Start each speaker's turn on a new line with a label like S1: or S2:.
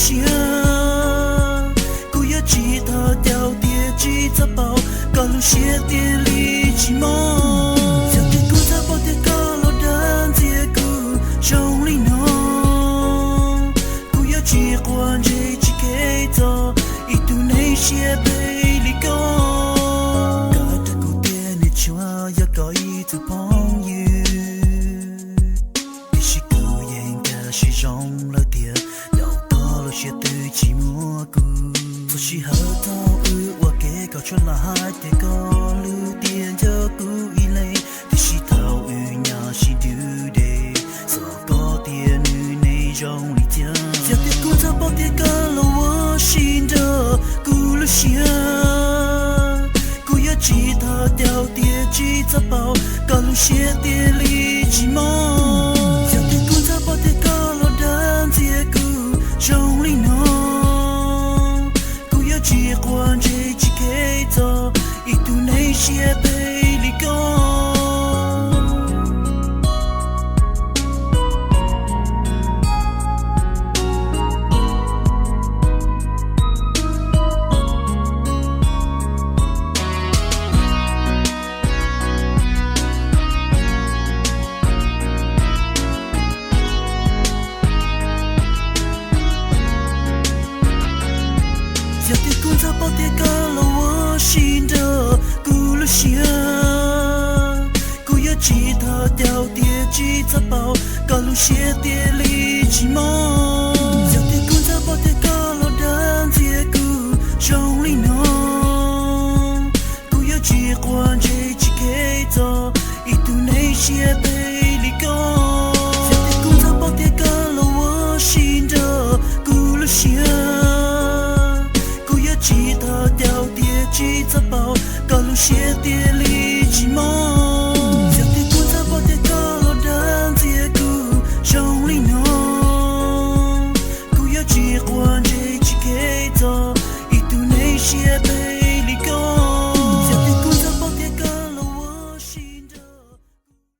S1: 声，古也吉他调碟吉他包，高路写碟里寂寞。小碟古他包碟高路单节古，中里浓，古也吉欢这吉给走，一度那些被离够。搞得古典的情话要搞一组朋友。是用了点，又到了些对寂寞故，做事合同我给搞出来的个路点就故意类，的是头与鸟是丢的，所搞点女内容里讲，小的古早包点搞了我心的故路线，古要吉他调碟吉他包，搞路写碟里寂寞。中里浓，古要吉欢这吉给走，一度那些被离够。小碟古早包碟搞了我心的古路线，古要吉他调碟吉他包，高路写碟里寂寞。小碟古早包碟搞了单节古，中里浓，古要吉欢这吉给走，一度那些被离够。小碟古早包碟搞了我心的古路线。吉他调碟吉他包，高路写碟里